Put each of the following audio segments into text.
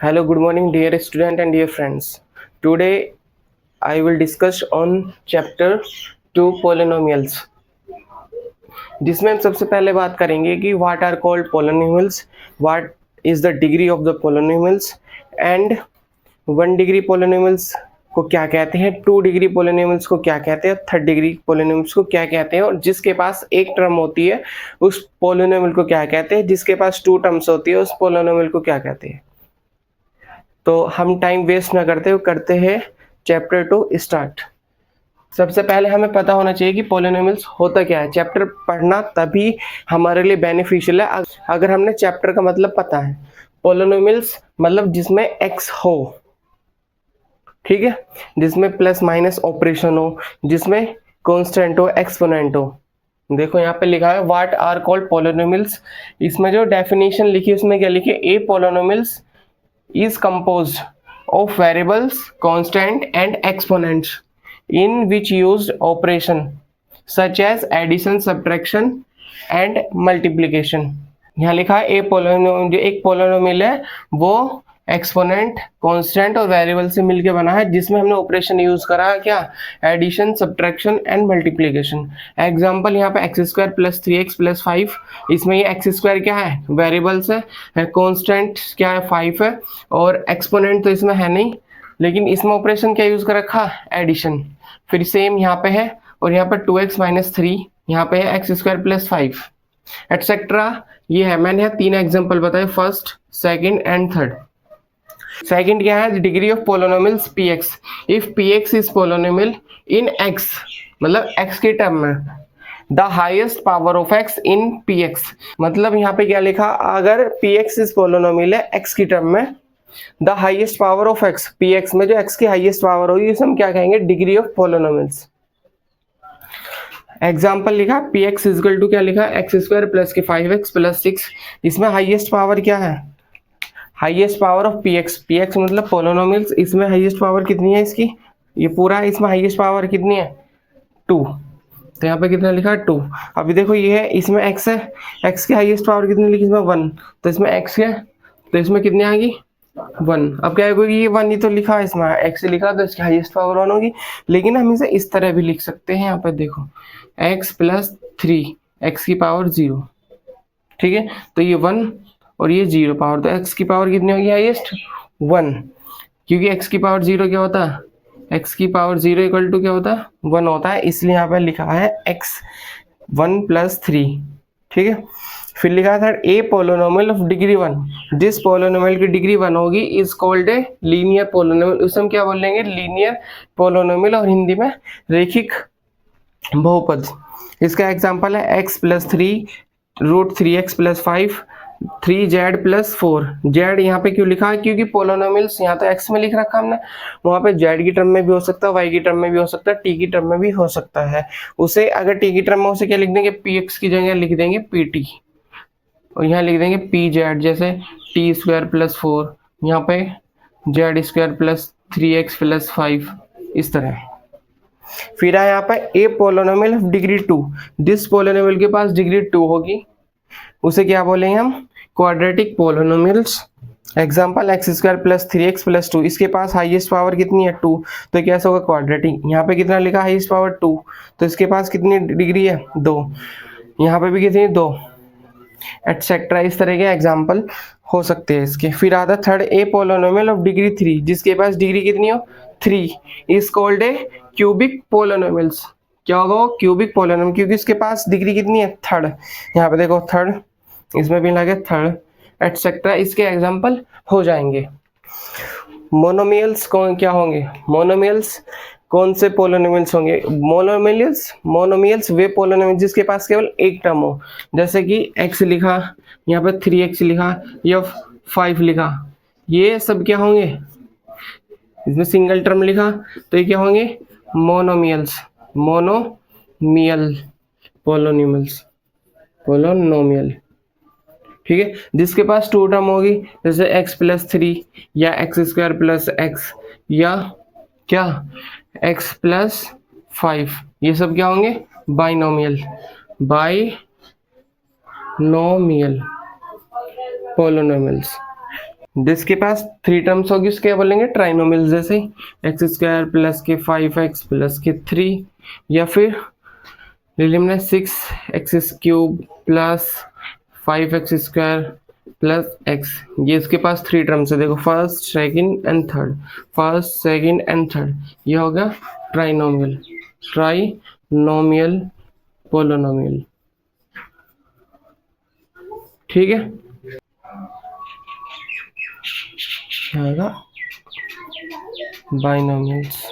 Hello, good morning, dear student and dear friends. Today I will discuss on chapter 2 polynomials, जिसमें हम सबसे पहले बात करेंगे कि what are called polynomials, what is the degree of the polynomials and 1 degree polynomials को क्या कहते हैं, 2 डिग्री पोलिनोमियल्स को क्या कहते हैं, 3rd डिग्री पोलिनोमियल्स को क्या कहते हैं, और जिसके पास एक टर्म होती है उस पोलिनोमियल को क्या कहते हैं, जिसके पास 2 टर्म्स होती है उस पोलिनोमियल को क्या कहते हैं। तो हम टाइम वेस्ट ना करते हैं चैप्टर 2 स्टार्ट। सबसे पहले हमें पता होना चाहिए कि पोलिनोमियल्स होता क्या है। चैप्टर पढ़ना तभी हमारे लिए बेनिफिशियल है अगर हमने चैप्टर का मतलब पता है। पोलिनोमियल्स मतलब जिसमें एक्स हो, ठीक है, जिसमें प्लस माइनस ऑपरेशन हो, जिसमें कांस्टेंट हो, एक्सपोनेंट हो। देखो यहाँ पे लिखा है व्हाट आर कॉल्ड पोलिनोमियल्स। इसमें जो डेफिनेशन लिखी है उसमें क्या लिखी है, ए polynomials is composed of variables, constant and exponents in which used operation such as addition, subtraction and multiplication। यहाँ लिखा है ए पोलिनोमियल, जो एक पोलिनोमियल है वो एक्सपोनेंट, कांस्टेंट और वेरिएबल से मिलके बना है, जिसमें हमने ऑपरेशन यूज करा है क्या, addition, subtraction and multiplication. Example यहाँ पे x square plus 3x plus 5, इसमें ये एक्स स्क्वायर क्या है, वेरिएबल्स है, कांस्टेंट क्या है 5 है, और एक्सपोनेंट तो इसमें है नहीं, लेकिन इसमें ऑपरेशन क्या यूज कर रखा, एडिशन। फिर सेम यहाँ पे है, और यहाँ पर 2x माइनस 3, यहाँ पे है एक्स स्क्वायर प्लस 5 एटसेट्रा। ये है, मैंने यहाँ 3 एग्जाम्पल बताए, first, second and third. Second क्या है, degree of polynomials px। If px is polynomial in x, मतलब x के टर्म में, the highest power of x in px। मतलब यहाँ पे क्या लिखा, अगर px इज पोलिनोमियल है x की टर्म में, the highest power of x, px में जो x की हाईएस्ट पावर होगी उसे हम क्या कहेंगे, डिग्री ऑफ पोलिनोमियल्स। एग्जाम्पल लिखा px इजकल टू क्या लिखा, एक्स स्क्वायर प्लस के 5x प्लस 6। इसमें हाईएस्ट पावर क्या है, हाईएस्ट पावर ऑफ px मतलब पोलिनोमियल्स, इसमें हाईएस्ट पावर कितनी है इसकी, ये पूरा, इसमें हाईएस्ट पावर कितनी है 2, तो यहाँ पे कितना लिखा है 2। अभी देखो ये है, इसमें x है, x की हाईएस्ट पावर कितनी लिखी, इसमें 1, तो इसमें x है, तो इसमें कितनी आ गई 1। अब क्या होगी, ये 1 ही तो लिखा है, इसमें x लिखा तो इसकी हाईएस्ट पावर 1 होगी। लेकिन हम इसे इस तरह भी लिख सकते हैं, यहाँ पे देखो x प्लस 3 x की पावर 0, ठीक है, तो ये 1 और ये 0 पावर, तो x की पावर कितनी होगी हाईएस्ट 1, क्योंकि x की पावर 0 क्या होता है, x की पावर 0 इक्वल टू क्या होता है 1 होता है, इसलिए यहाँ पे लिखा है x 1 प्लस 3, ठीक है। फिर लिखा था ए पोलिनोमियल ऑफ डिग्री 1, जिस पोलिनोमियल की डिग्री 1 होगी is called a linear polynomial. उसे हम क्या बोलेंगे, लीनियर पोलिनोमियल, और हिंदी में रेखिक बहुपद। इसका एग्जांपल है x plus 3 root 3x plus 5 3z plus 4। z यहाँ पे क्यों लिखा है, क्योंकि पोलिनोमियल्स यहाँ तो x में लिख रखा हमने, वहाँ पे z की टर्म में भी हो सकता है, y की टर्म में भी हो सकता है, t की टर्म में भी हो सकता है। उसे अगर t की टर्म में उसे क्या लिख देंगे, px की जगह लिख देंगे pt, और यहाँ लिख देंगे pz, जैसे t स्क्वायर प्लस 4, यहाँ पे z square plus 3x plus 5, इस तरह। फिर है यहाँ पे ए पोलिनोमियल ऑफ डिग्री 2, जिस पोलिनोमियल के पास डिग्री 2 होगी उसे क्या बोलेंगे हम, quadratic polynomials. Example x square plus 3x plus 2, इसके पास हाईएस्ट पावर कितनी है 2, तो कैसा होगा क्वाड्रेटिक। यहाँ पे कितना लिखा हाईएस्ट पावर 2, तो इसके पास कितनी डिग्री है 2, यहाँ पे भी कितनी 2, एटसेट्रा। इस तरह के एग्जाम्पल हो सकते हैं इसके। फिर आता third, A polynomial of degree 3, जिसके पास डिग्री कितनी हो 3, is called a cubic polynomials. क्या होगा वो, क्यूबिक पोलिनोमियल, क्योंकि इसके पास डिग्री कितनी है 3rd। यहाँ पे देखो 3rd, इसमें भी लगे 3rd, एटसेट्रा, इसके एग्जाम्पल हो जाएंगे। मोनोमियल्स कौन क्या होंगे, मोनोमियल्स कौन से पोलिनोमियल्स होंगे, मोनोमियल्स वे पोलिनोमियल जिसके पास केवल एक टर्म हो, जैसे कि x लिखा, यहाँ पे 3x लिखा या 5 लिखा, ये सब क्या होंगे, इसमें सिंगल टर्म लिखा, तो ये क्या होंगे मोनोमियल्स, मोनोमियल पोलिनोमियल, ठीक है। जिसके पास 2 टर्म होगी, जैसे x प्लस 3 या एक्स स्क्वायर प्लस एक्स या क्या x प्लस 5, ये सब क्या होंगे बाइनोमियल पोलिनोमियल्स। जिसके पास 3 टर्म्स होगी उसके क्या बोलेंगे, ट्राइनोमियल। जैसे एक्स स्क्वायर प्लस के 5x प्लस के 3, या फिर ले लिया हमने 6x cube plus 5x square plus x। ये इसके पास 3 टर्म्स है, देखो first second and third, first second and third, ये होगा ट्राइनोमियल, ट्राइनोमियल पोलिनोमियल। ठीक है, बाइनोमियल्स।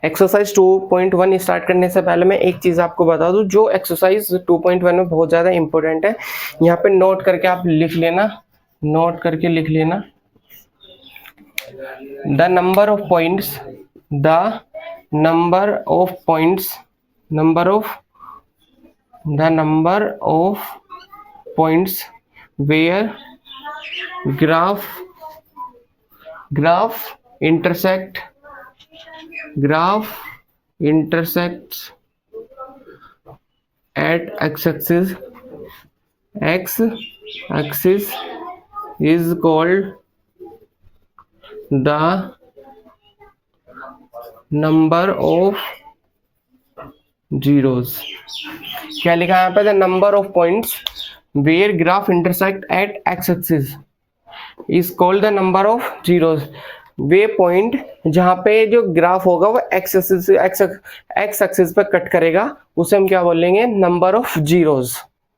एक्सरसाइज 2.1 स्टार्ट करने से पहले मैं एक चीज आपको बता दूं, जो एक्सरसाइज 2.1 में बहुत ज्यादा इंपॉर्टेंट है, यहाँ पे नोट करके आप लिख लेना, नोट करके लिख लेना। The number of points, the number of points, number of, the number of points where graph intersect, graph intersects at x-axis, x-axis is called the number of zeros। क्या लिखा है यहाँ पे, the number of points where graph intersect at x-axis is called the number of zeros. वे point जहां पे जो graph होगा वो एक्स एक्सिस पे कट करेगा, उसे हम क्या बोलेंगे, नंबर ऑफ जीरोस।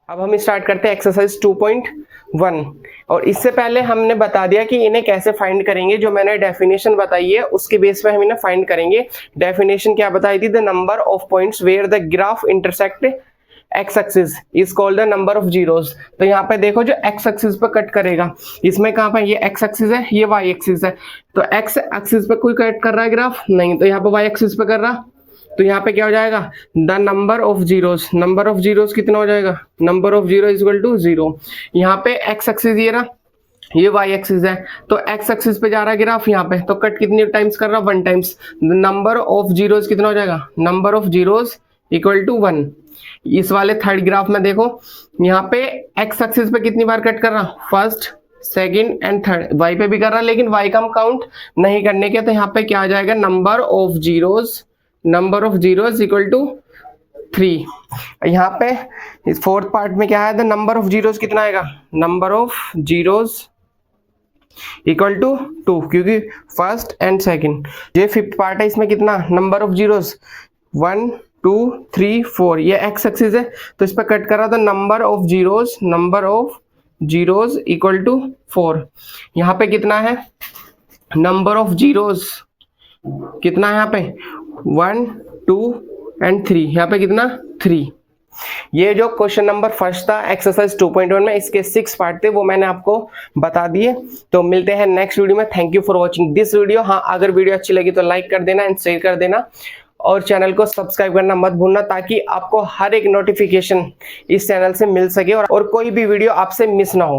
अब हम स्टार्ट करते हैं एक्सरसाइज 2.1। और इससे पहले हमने बता दिया कि इन्हें कैसे फाइंड करेंगे, जो मैंने डेफिनेशन बताई है उसके बेस पे हम इन्हें फाइंड करेंगे। डेफिनेशन क्या बताई थी, the number of points where the graph intersect x axis is called the number of zeros. तो यहाँ पे देखो जो एक्स एक्सिस पे कट करेगा, इसमें कहाँ पे, ये एक्स एक्सिस है, ये वाई एक्सिस है, तो एक्स एक्सिस पे कोई कट कर रहा है ग्राफ नहीं, तो यहाँ पे वाई एक्सिस पे कर रहा, तो यहाँ पे क्या हो जाएगा, the number of zeros. Number of zeros कितना हो जाएगा, number of zero is equal to 0। यहाँ पे एक्स एक्सिस ये रहा, ये वाई एक्सिस है, तो एक्स एक्सिस पे जा रहा है ग्राफ यहाँ पे, तो कट कितनी टाइम्स कर रहा, 1 टाइम्स। नंबर ऑफ जीरोस कितना हो जाएगा, number of zeros equal to 1। इस वाले थर्ड ग्राफ में देखो यहाँ पे एक्स एक्सिस पे कितनी बार कट कर रहा, first second and third, y पे भी कर रहा, लेकिन वाई का हम काउंट नहीं करने के, तो यहाँ पे क्या आ जाएगा, number of zeros, number of zeros equal to 3। यहाँ पे इस फोर्थ पार्ट में क्या है, द नंबर ऑफ जीरोस कितना आएगा, number of zeros equal to 2, क्योंकि फर्स्ट एंड सेकंड। ये फिफ्थ पार्ट है, इसमें कितना नंबर ऑफ जीरोस, 1 2 3 4, ये एक्स एक्सिस है, तो इस पर कट कर रहा था, number of zeros, number of zeros equal to 4। यहाँ पे कितना है, नंबर ऑफ जीरोस कितना है, यहाँ पे 1 2 एंड 3, यहाँ पे कितना 3। ये जो क्वेश्चन नंबर फर्स्ट था एक्सरसाइज 2.1 में, इसके 6 पार्ट थे, वो मैंने आपको बता दिए। तो मिलते हैं नेक्स्ट वीडियो में। Thank you for watching this video. हाँ, अगर वीडियो अच्छी लगी तो लाइक कर देना एंड शेयर कर देना, और चैनल को सब्सक्राइब करना मत भूलना, ताकि आपको हर एक नोटिफिकेशन इस चैनल से मिल सके और कोई भी वीडियो आपसे मिस ना हो।